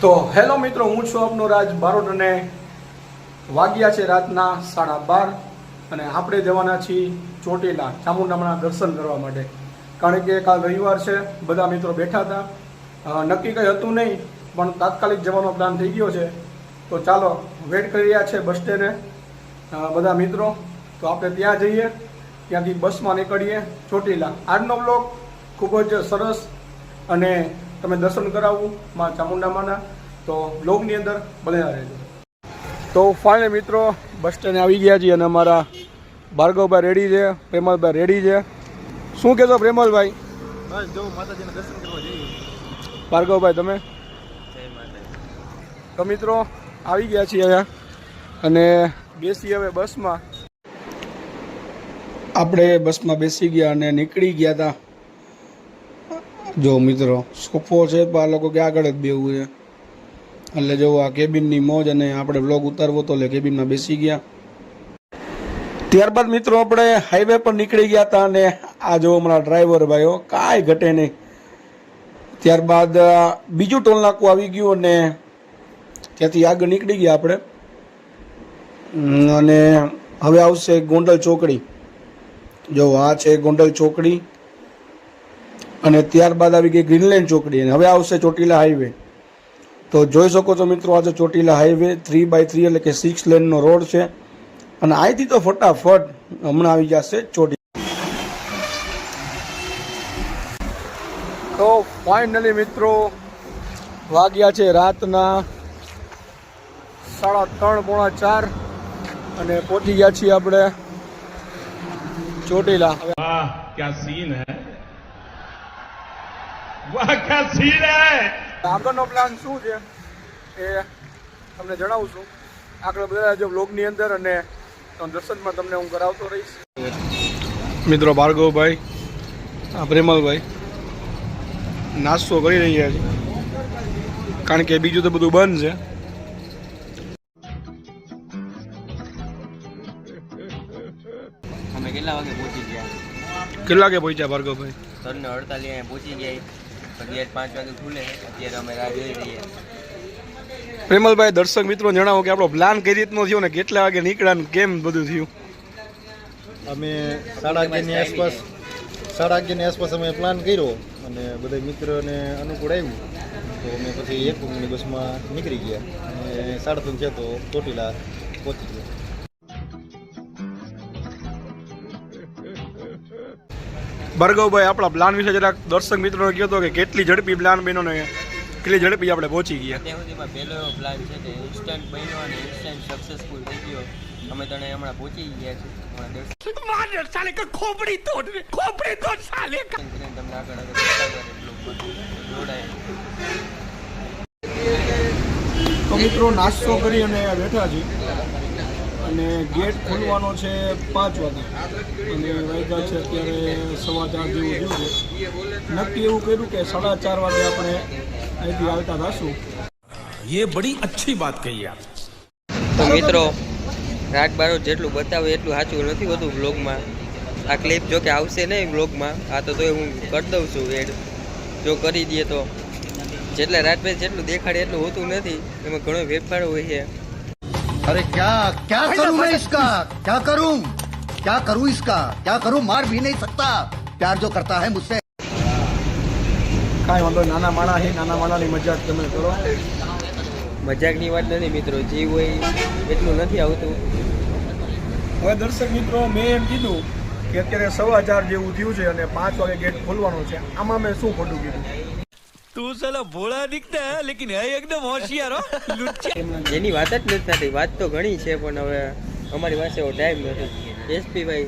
તો હેલો મિત્રો, હું છું આપનો રાજ બારોટ અને વાગ્યા છે રાતના 12:30 અને આપણે જવાના છીએ ચોટીલા ચામુંડામાના દર્શન કરવા માટે. કારણ કે કાલ રવિવાર છે, બધા મિત્રો બેઠા હતા. નક્કી કંઈ હતું નહીં, પણ તાત્કાલિક જવાનો પ્લાન થઈ ગયો છે. તો ચાલો, વેટ કરી રહ્યા છે બસ સ્ટેન્ડે બધા મિત્રો. તો આપણે ત્યાં જઈએ, ત્યાંથી બસમાં નીકળીએ ચોટીલા. આજનો બ્લોગ ખૂબ જ સરસ અને તમે દર્શન કરાવવું માં ચામુંડામાના, તો બ્લોગની અંદર બનેલા રહેજો. તો ફાઇનલ મિત્રો બસ સ્ટેન્ડે આવી ગયા છીએ અને અમારા ભાર્ગવભાઈ રેડી છે, પ્રેમલભાઈ રેડી છે. શું કહેશો પ્રેમલભાઈ? બસ જો માતાજીના દર્શન કરવા જઈએ. ભાર્ગવભાઈ તમે? તો મિત્રો આવી ગયા છીએ અહીંયા અને બેસી હવે બસમાં. આપણે બસમાં બેસી ગયા અને નીકળી ગયા હતા. જો મિત્રો સોફો છે, આ લોકો કે આગળ જ બેવું છે, એટલે જો આ કેબિનની મોજ. અને આપણે વ્લોગ ઉતારવો તો એટલે કેબિનમાં બેસી ગયા. ત્યારબાદ મિત્રો આપણે હાઈવે પર નીકળી ગયા હતા અને આ જો અમારા ડ્રાઈવર ભાઈઓ કાંઈ ઘટે નહીં. ત્યારબાદ બીજું ટોલ નાકું આવી ગયું અને ત્યાંથી આગળ નીકળી ગયા આપણે. અને હવે આવશે ગોંડલ ચોકડી. જો આ છે ગોંડલ ચોકડી અને ત્યારબાદ આવી ગઈ ગ્રીનલેન્ડ ચોકડી અને હવે આવશે ચોટીલા હાઈવે. તો જોઈ શકો છો મિત્રો, આજે ચોટીલા હાઈવે 3x3 એટલે કે 6 લેનનો રોડ છે. અને અહીંથી તો ફટાફટ હમણાં આવી જશે ચોટીલા. તો ફાઇનલી મિત્રો વાગ્યા છે રાતના 3:30 પોણા 4 અને પહોંચી ગયા છીએ આપણે ચોટીલા. વાહ ક્યા સીન હે, વાહ ક્યા સીન હે. આગળનો પ્લાન શું છે એ તમને જણાવું છું આગળ બધા જો વ્લોગની અંદર, અને દર્શનમાં તમને હું કરાવતો રહીશ. મિત્રો ભાર્ગવભાઈ, પ્રેમલભાઈ નાસ્તો કરી રહ્યા છે, કારણ કે બીજું તો બધું બંધ છે. અમે કેટલા વાગે પહોંચી ગયા? કેટલા વાગે પહોંચ્યા ભાર્ગવભાઈ? 3:48 પહોંચી ગયા. ગેટ 5 વાગે ખુલે, અત્યારે અમે રાહ જોઈ રહીએ. પ્રેમલભાઈ દર્શક મિત્રો જણાવો કે આપણો પ્લાન કઈ રીતનો થયો ને કેટલા વાગે નીકળ્યા ને કેમ બધું થયું? અમે 11:30ની આસપાસ અમે પ્લાન કર્યો અને બધા મિત્રોને અનુકૂળ આવ્યું તો અમે પછી 1 વાગ્યાની બસમાં નીકળી ગયા અને 3:30 છે તો ચોટીલા પહોંચી ગયા. ભાર્ગવભાઈ આપણા પ્લાન વિશે જરાક દર્શક મિત્રોને કહો તો કે કેટલી ઝડપી પ્લાન બન્યો ને કેટલી ઝડપી આપણે પહોંચી ગયા. ત્યાં સુધીમાં પહેલો એવો પ્લાન છે કે ઇન્સ્ટન્ટ બન્યો અને ઇન્સ્ટન્ટ સક્સેસફુલ થઈ ગયો. અમે તને હમણાં પહોંચી ગયા છીએ. તમને આગળ તો મિત્રો નાસ્તો કરી અને બેઠા છીએ અને ગેટ ખોલવાનો છે 5 વાગે અને વાગ્યા છે અત્યારે 4:15 જેવું થયું છે. નક્કી એવું કર્યું કે 4:30 વાગે આપણે અહીંથી આવતા થશું. ये बड़ी अच्छी बात कही आप. તો મિત્રો રાત બારોટ જેટલું બતાવે એટલું સાચું નથી હોતું બ્લોગમાં. આ ક્લિપ જો કે આવશે નહીં બ્લોગમાં, આ તો તોય હું કરી દઉં છું એડ. જો કરી દઈએ તો જેટલા રાત પછી જેટલું દેખાડે એટલું હોતું નથી, એમાં ઘણો ફેરફાર હોય છે. अरे क्या क्या करूं मैं इसका, क्या करूं इसका, क्या करूं, मार भी नहीं सकता, प्यार जो करता है मुझसे. કાંઈ વાંધો, નાના માણા છે, નાના માણાની મજાક તમે કરો. મજાકની વાત નથી મિત્રો, જે હોય એટલું નથી આવતું. હવે દર્શક મિત્રો મેં એમ કીધું કે અત્યારે 4:15 જેવું થયું છે અને 5 વાગે ગેટ ખોલવાનો છે. આમાં મેં શું ખોટું કીધું? तू साला भोला दिखता है लेकिन है एकदम होशियार हो लुच्चा. એની વાત જ નથી થતી. વાત તો ઘણી છે પણ હવે અમારી પાસે એવો ટાઈમ નથી. એસપી ભાઈ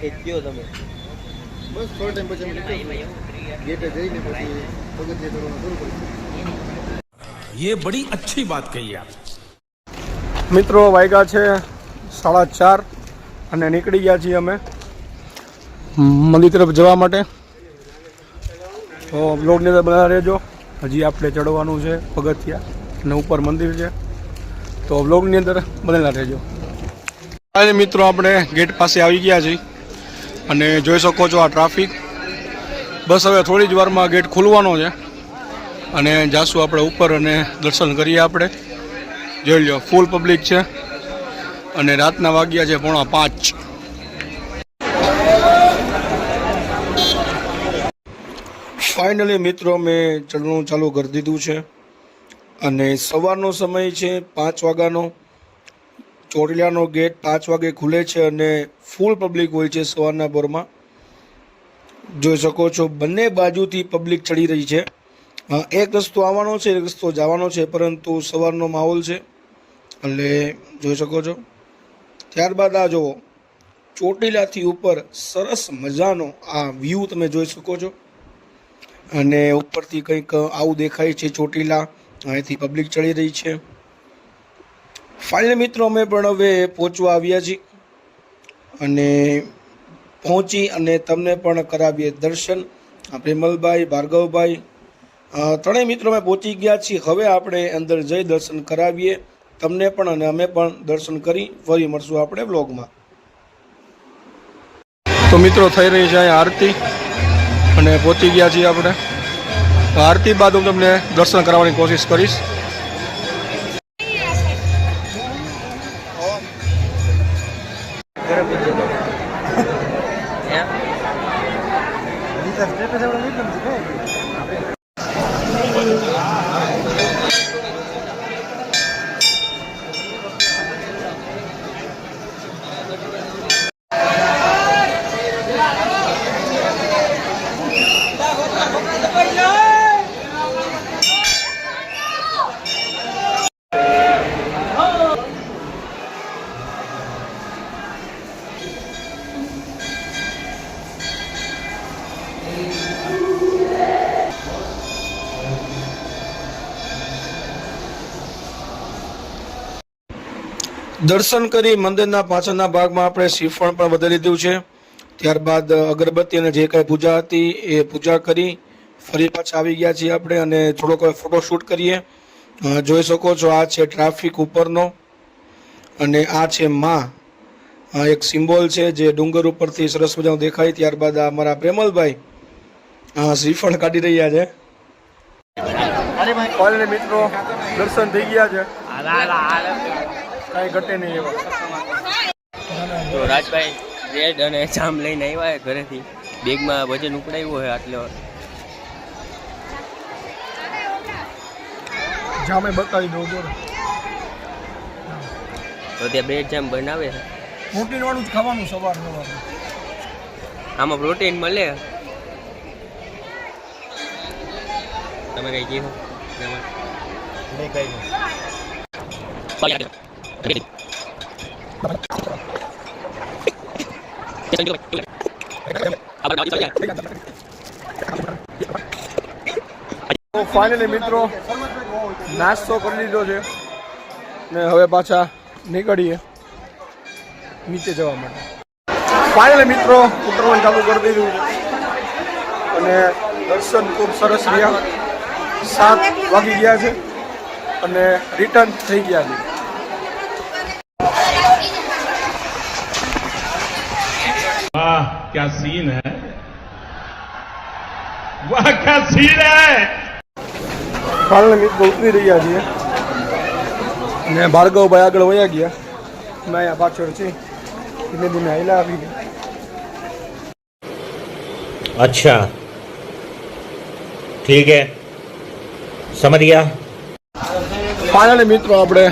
એક કયો તમે? બસ થોડો ટાઈમ પછી અમે ગેટે જઈને પછી પગથિયે ચડવાનું શરૂ કર્યું. ये बड़ी अच्छी बात कही आप. મિત્રો વાગ્યા છે 4:30 અને નીકળી ગયા છીએ અમે મંદિર તરફ જવા માટે. તો બ્લોગની અંદર બનાવી રહેજો. હજી આપણે ચડવાનું છે પગથિયા અને ઉપર મંદિર છે, તો બ્લોગની અંદર બનેલા રહેજો. આજે મિત્રો આપણે ગેટ પાસે આવી ગયા છીએ અને જોઈ શકો છો આ ટ્રાફિક. બસ હવે થોડી જ વારમાં ગેટ ખોલવાનો છે અને જાશું આપણે ઉપર અને દર્શન કરીએ. આપણે જોઈ લો ફૂલ પબ્લિક છે અને રાતના વાગ્યા છે 4:45. ફાઇનલી મિત્રો મેં ચડવાનું ચાલુ કરી દીધું છે અને સવારનો સમય છે 5 વાગ્યાનો. ચોટીલાનો ગેટ 5 વાગે ખુલે છે અને ફૂલ પબ્લિક હોય છે સવારના પોરમાં. જોઈ શકો છો બંને બાજુથી પબ્લિક ચડી રહી છે. એક રસ્તો આવવાનો છે, એક રસ્તો જવાનો છે, પરંતુ સવારનો માહોલ છે એટલે જોઈ શકો છો. ત્યારબાદ આ જુઓ ચોટીલાથી ઉપર સરસ મજાનો આ વ્યૂ તમે જોઈ શકો છો અને ઉપરથી કંઈક આવું દેખાય છે ચોટીલા. અહીંથી પબ્લિક ચડી રહી છે. ફાઇનલી મિત્રો અમે પણ હવે પહોંચવા આવ્યા છીએ અને પહોંચી અને તમને પણ કરાવીએ દર્શન. પ્રેમલભાઈ, ભાર્ગવભાઈ ત્રણેય મિત્રો અમે પહોંચી ગયા છીએ. હવે આપણે અંદર જઈ દર્શન કરાવીએ તમને પણ અને અમે પણ દર્શન કરી ફરી મળશું આપણે બ્લોગમાં. તો મિત્રો થઈ રહી છે અહીંયા આરતી અને પહોંચી ગયા છીએ આપણે. આરતી બાદ હું તમને દર્શન કરાવવાની કોશિશ કરીશ. દર્શન કરી મંદિરના પાછળના ભાગમાં આપણે શ્રીફળ પણ વધારી લીધું છે. ત્યારબાદ અગરબત્તી અને જે કાંઈ પૂજા હતી એ પૂજા કરી ફરી પાછા આવી ગયા છીએ આપણે અને થોડોક ફોટોશૂટ કરીએ. જોઈ શકો છો આ છે ટ્રાફિક ઉપરનો અને આ છે માં. એક સિમ્બોલ છે જે ડુંગર ઉપરથી સરસ મજાનું દેખાય. ત્યારબાદ આ અમારા પ્રેમલભાઈ શ્રીફળ કાઢી રહ્યા છે. મિત્રો દર્શન થઈ ગયા છે, કાંઈ ઘટે નહીં એવા. તો રાજભાઈ બ્રેડ અને જામ લઈને આવ્યા ઘરેથી. બેગમાં વજન ઉપડાવ્યું હોય આટલો. જામે બતાવી દઉં તો ત્યાં બ્રેડ જામ બનાવે છે. પ્રોટીન વાળું જ ખાવાનું સવાર. આમાં પ્રોટીન મળે. તમે કઈ કીધું? તો ફાઇનલી મિત્રો નાસ્તો કરી લીધો છે ને હવે પાછા નીકળીએ નીચે જવા માટે. ફાઇનલી મિત્રો ઉતરવાનું ચાલુ કરી દીધું છે અને દર્શન ખૂબ સરસ રહ્યા. 7 વાગી ગયા છે અને રિટર્ન થઈ ગયા છે. वाह क्या सीन है, वाह क्या सीन है. ફાઇનલી મિત્રો ઉતરી રહ્યા છીએ ને ભાર્ગવભાઈ આગળ વયા ગયા. મેં અહીંયા પાછળ છે ધીમે ધીમે હાઈલા આવી ગયા. अच्छा ठीक है समझ गया. ફાઇનલી મિત્રો આપણે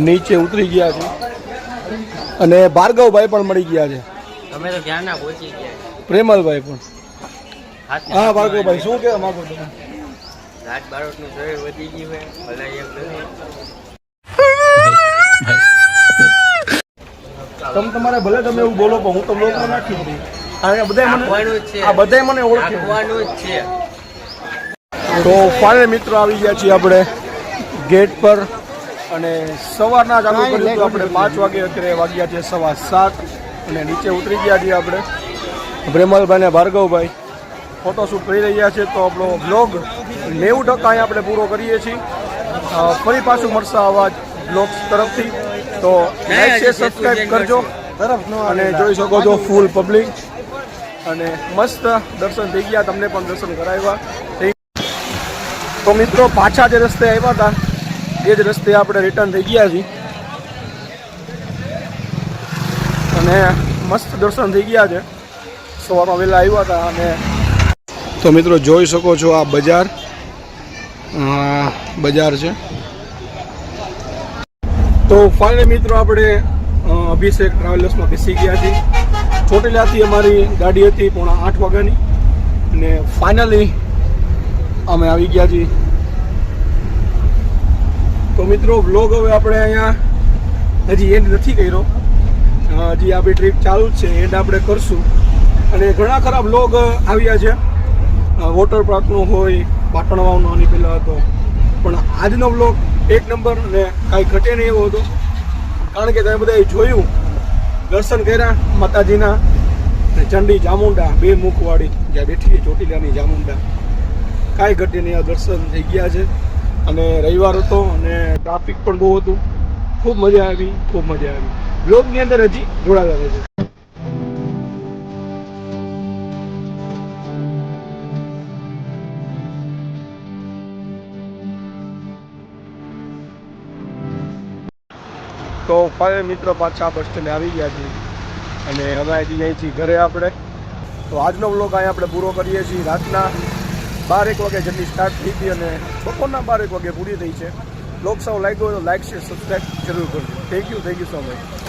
નીચે ઉતરી ગયા છીએ અને ભાર્ગવભાઈ પણ મળી ગયા છે. અમે તો ક્યારના પહોંચી ગયા. પ્રેમલભાઈ પણ. હા ભાર્ગવભાઈ શું કહેવા માંગો તમે? રાત બારોટનું શરીર વધી ગયું છે, ભલાઈ એમ નથી. તમે તમારે ભલે તમે એવું બોલો પણ હું તો બ્લોગમાં નાખી દઉં. આ બધાય મને ઓળખે. આપવાનું જ છે. તો ફાઇનલી મિત્રો આવી ગયા છીએ આપણે ગેટ પર અને સવારના ચાલુ કર્યું હતું આપણે 5 વાગે. અત્યારે વાગ્યા છે 7:15 અને નીચે ઉતરી ગયા છીએ આપણે. પ્રેમલભાઈ ને ભાર્ગવભાઈ ફોટોશૂટ કરી રહ્યા છે. તો આપણો બ્લોગ 90% અહીંયા આપણે પૂરો કરીએ છીએ. ફરી પાછું મળશે આવા બ્લોગ તરફથી. તો લાઈક શેર સબસ્ક્રાઈબ કરજો અને જોઈ શકો છો ફૂલ પબ્લિક અને મસ્ત દર્શન થઈ ગયા. તમને પણ દર્શન કરાવ્યા. તો મિત્રો પાછા જે રસ્તે આવ્યા હતા એ જ રસ્તે આપણે રિટર્ન થઈ ગયા છીએ અને મસ્ત દર્શન થઈ ગયા છે. સવારમાં વહેલા આવ્યા હતા અને તો મિત્રો જોઈ શકો છો આ બજાર છે. તો ફાઇનલી મિત્રો આપણે અભિષેક ટ્રાવેલર્સમાં બેસી ગયા છીએ. ચોટીલાથી અમારી ગાડી હતી 8:30 વાગ્યાની અને ફાઇનલી અમે આવી ગયા છીએ. તો મિત્રો વ્લોગ હવે આપણે અહીંયા હજી એન્ડ નથી કર્યો, હજી આપણી ટ્રીપ ચાલુ જ છે, એન્ડ આપણે કરશું. અને ઘણા ખરા વ્લોગ આવ્યા છે, વોટર પાર્કનો હોય, પાટણ વાવનો આની પહેલાં હતો, પણ આજનો વ્લોગ એક નંબર અને કાંઈ ઘટે નહીં એવો હતો. કારણ કે તમે બધાએ જોયું, દર્શન કર્યા માતાજીના અને ચંડી ચામુંડા 2 મુખવાળી જ્યાં બેઠી છે ચોટીલાની ચામુંડા, કાંઈ ઘટે નહીં, આ દર્શન થઈ ગયા છે. અને રવિવાર હતો અને ટ્રાફિક પણ બહુ હતું. ખૂબ મજા આવી. વ્લોગની અંદર હજી જોડાતા રહેશે. તો ફાઇનલ મિત્રો પાછા બસ સ્ટેન્ડે આવી ગયા છીએ અને હવે અહીંથી ઘરે આપણે. તો આજનો વ્લોગ અહીંયા આપણે પૂરો કરીએ છીએ. રાતના 12-1 વાગે જલ્દી સ્ટાર્ટ થઈ હતી અને બપોરના 12-1 વાગે પૂરી થઈ છે. વ્લોગ સાવ લાગ્યો હોય તો લાઈક શેર સબસ્ક્રાઈબ જરૂર કરજો. Thank you so much.